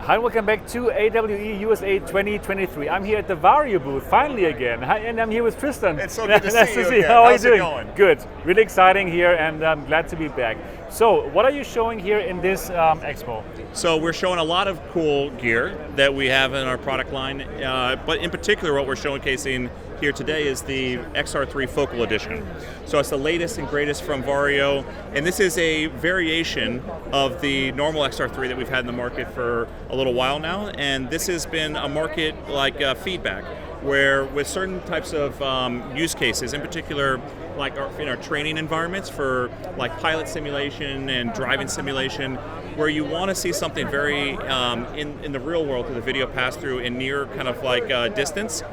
Hi, welcome back to AWE USA 2023. I'm here at the Varjo booth, finally again. Hi, and I'm here with Tristan. It's so good to nice see you to see. again. How are you How's it doing? going? Good. Really exciting here, and I'm glad to be back. So, what are you showing here in this expo? So we're showing a lot of cool gear that we have in our product line, but in particular what we're showcasing here today is the XR3 Focal Edition. So it's the latest and greatest from Varjo, and this is a variation of the normal XR3 that we've had in the market for a little while now, and this has been a market feedback, where with certain types of use cases, in particular like in our training environments for like pilot simulation and driving simulation, where you want to see something very in the real world with the video pass through in near kind of like distance.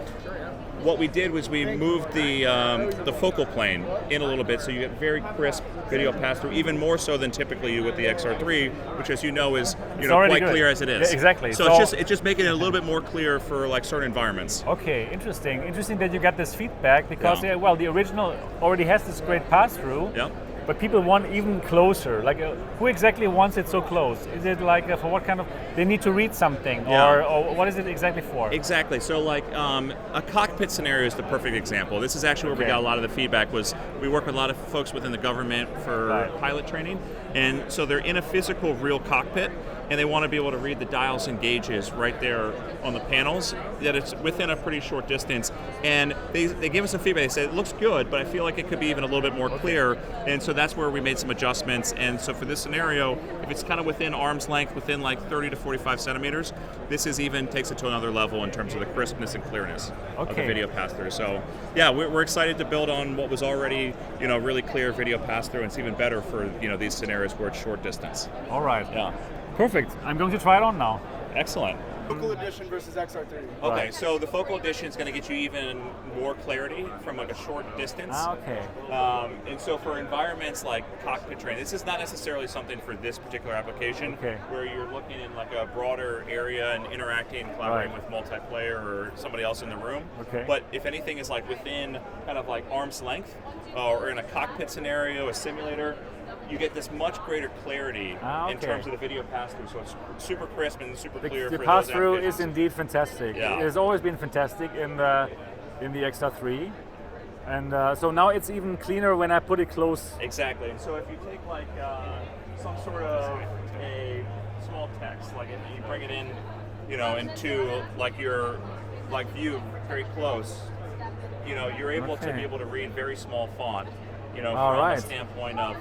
What we did was we moved the focal plane in a little bit, so you get very crisp video pass through, even more so than typically you with the XR3, which, as you know, is quite good. clear as it is. Yeah, exactly. So it's just making it a little bit more clear for like certain environments. Okay, interesting. Interesting that you got this feedback because well, the original already has this great pass through. Yeah. But people want even closer. Like, who exactly wants it so close? Is it like for what kind of? They need to read something, or what is it exactly for? Exactly. So, like a cockpit scenario is the perfect example. This is actually where we got a lot of the feedback. Was we work with a lot of folks within the government for pilot training, and so they're in a physical, real cockpit, and they want to be able to read the dials and gauges right there on the panels. That it's within a pretty short distance, and they gave us some feedback. They said it looks good, but I feel like it could be even a little bit more clear, and so that's where we made some adjustments. And so for this scenario, if it's kind of within arm's length, within like 30 to 45 centimeters, this is even takes it to another level in terms of the crispness and clearness of the video pass through. So yeah, we're excited to build on what was already really clear video pass through, and it's even better for these scenarios where it's short distance. All right. Yeah. Perfect. I'm going to try it on now. Excellent. Focal edition versus XR3. Okay, so the focal edition is going to get you even more clarity from like a short distance. Okay. And so for environments like cockpit training, this is not necessarily something for this particular application where you're looking in like a broader area and interacting, collaborating with multiplayer or somebody else in the room. Okay. But if anything is like within kind of like arm's length or in a cockpit scenario, a simulator, you get this much greater clarity in terms of the video pass-through, so it's super crisp and super clear. The for pass-through those is indeed fantastic. Yeah. It has always been fantastic in the XR3, and so now it's even cleaner when I put it close. Exactly. And so if you take like some sort of a small text, like if you bring it in, into like your view very close, you're able to be able to read very small font. From a standpoint of,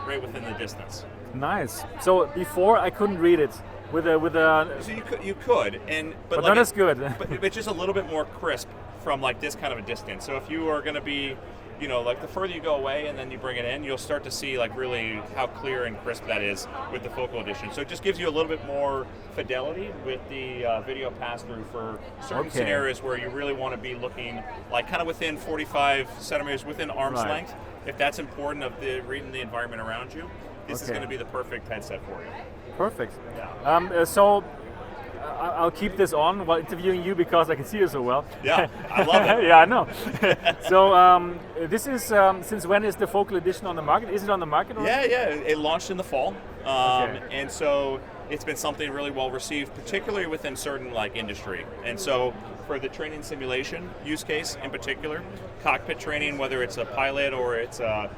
right within the distance. Nice. So before I couldn't read it with a. So you could, but not as good. but it's just a little bit more crisp from like this kind of a distance. So if you are going to be, like the further you go away and then you bring it in, you'll start to see like really how clear and crisp that is with the focal edition. So it just gives you a little bit more fidelity with the video pass-through for certain scenarios where you really want to be looking like kind of within 45 centimeters within arm's length. If that's important of reading the environment around you, this is going to be the perfect headset for you. Perfect. Yeah. So I'll keep this on while interviewing you because I can see you so well. Yeah, I love it. Yeah, I know. So this is, since when is the Focal Edition on the market? Is it on the market already? Yeah. It launched in the fall. And so it's been something really well received, particularly within certain like industry. And so for the training simulation use case in particular, cockpit training, whether it's a pilot or it's a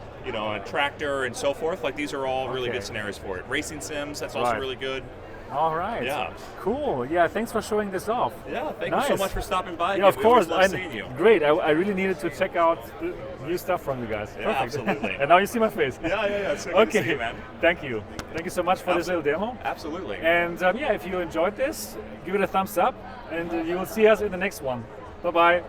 tractor and so forth, like these are all really good scenarios for it. Racing sims, that's also really good. All right. Yeah. Cool. Yeah. Thanks for showing this off. Yeah. Thank you so much for stopping by. Yeah, of course. Love seeing you. Great. I really needed to check out the new stuff from you guys. Yeah, Perfect. absolutely. And now you see my face. Yeah. It's so good to see you, man. Thank you. Thank you so much for this little demo. Absolutely. And if you enjoyed this, give it a thumbs up, and you will see us in the next one. Bye bye.